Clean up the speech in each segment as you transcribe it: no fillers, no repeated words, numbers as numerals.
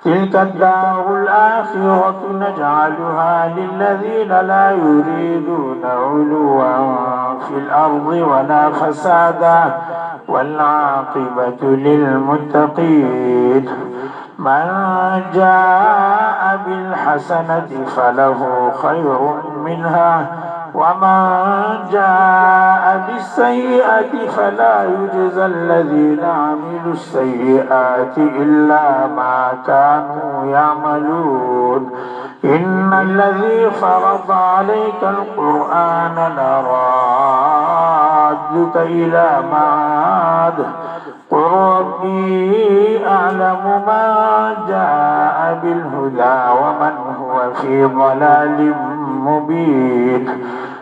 تلك الدار الآخرة نجعلها للذين لا يريدون علوا في الأرض ولا فسادا والعاقبة للمتقين. من جاء بالحسنة فله خير منها ومن جاء بالسيئة فلا يجزى الذين عملوا السيئات إلا ما كانوا يعملون. إن الذي فرض عليك القرآن لرادك إلى معاد قل ربي أعلم من جاء بالهدى ومن هو في ضلال مبين.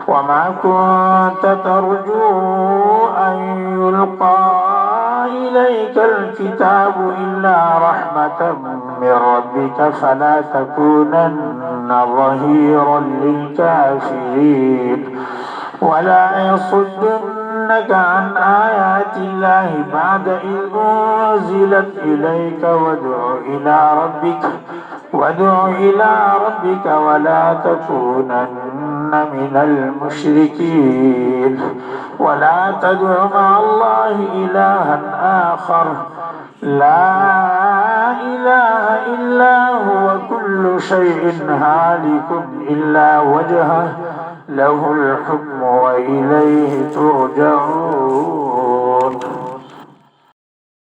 وما كنت ترجو أن يلقى إليك الكتاب إلا رحمة من ربك فلا تكونن ظهيرا للكافرين. ولا يصدنك عن آيات الله بعد إذ أنزلت إليك وادع إلى ربك ولا تكونن من المشركين. ولا تدع مع الله إلها آخر لا إله إلا هو كل شيء هالك إلا وجهه له الحكم وإليه ترجعون.